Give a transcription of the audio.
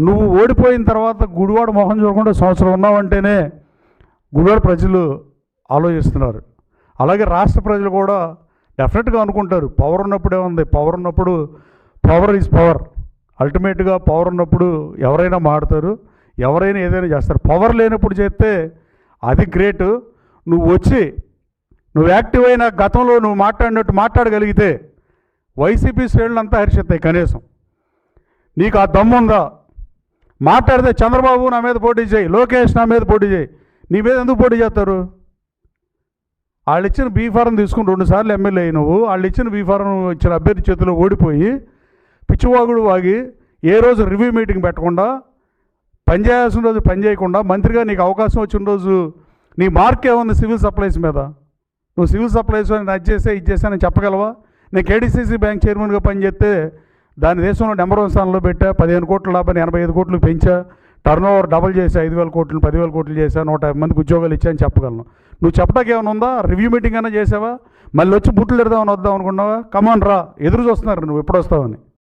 నువ్వు ఓడిపోయిన తర్వాత గుడివాడ మొహం చూడకుండా సంవత్సరం ఉన్నావంటేనే గుడివాడ ప్రజలు ఆలోచిస్తున్నారు. అలాగే రాష్ట్ర ప్రజలు కూడా డెఫినెట్గా అనుకుంటారు, పవర్ ఉన్నప్పుడే ఉంది, పవర్ ఉన్నప్పుడు పవర్ ఈజ్ పవర్. అల్టిమేట్గా పవర్ ఉన్నప్పుడు ఎవరైనా మాడతారు, ఎవరైనా ఏదైనా చేస్తారు. పవర్ లేనప్పుడు చేస్తే అది గ్రేట్. నువ్వు వచ్చి నువ్వు యాక్టివ్ అయిన గతంలో నువ్వు మాట్లాడినట్టు మాట్లాడగలిగితే వైసీపీ శ్రేణులంతా హర్షిస్తాయి. కనీసం నీకు ఆ దమ్ముందా? మాట్లాడితే చంద్రబాబు నా మీద పోటీ చేయి, లోకేష్ నా మీద పోటీ చేయి. నీ మీద ఎందుకు పోటీ చేస్తారు? వాళ్ళు ఇచ్చిన బీఫారం తీసుకుని 2 సార్లు ఎమ్మెల్యే అయినవు. వాళ్ళు ఇచ్చిన బీఫారం ఇచ్చిన అభ్యర్థి చేతిలో ఓడిపోయి పిచ్చివాగుడు వాగి ఏ రోజు రివ్యూ మీటింగ్ పెట్టకుండా, పని చేయాల్సిన రోజు పని చేయకుండా, మంత్రిగా నీకు అవకాశం వచ్చిన రోజు నీ మార్క్ ఏముంది సివిల్ సప్లైస్ మీద? నువ్వు సివిల్ సప్లైస్ అని అది చేసే ఇది చేశానని చెప్పగలవా? నేను కేడీసీసీ బ్యాంక్ చైర్మన్గా పనిచేస్తే దాని దేశంలో నెంబర్ 1 స్థానంలో పెట్టా, 15 కోట్ల లాభాన్ని 85 కోట్లు పెంచా, టర్న్ ఓవర్ డబుల్ చేసా, 5,000 కోట్లు 10,000 కోట్లు చేశా, 150 మందికి ఉద్యోగాలు ఇచ్చా అని చెప్పగలను. నువ్వు చెప్పడానికి ఏమైనా ఉందా? రివ్యూ మీటింగ్ అయినా చేసావా? మళ్ళీ వచ్చి బుట్లు ఎడదామని వద్దాం అనుకున్నావా? కమాన్ రా, ఎదురు చూస్తున్నారు నువ్వు ఎప్పుడు వస్తావని.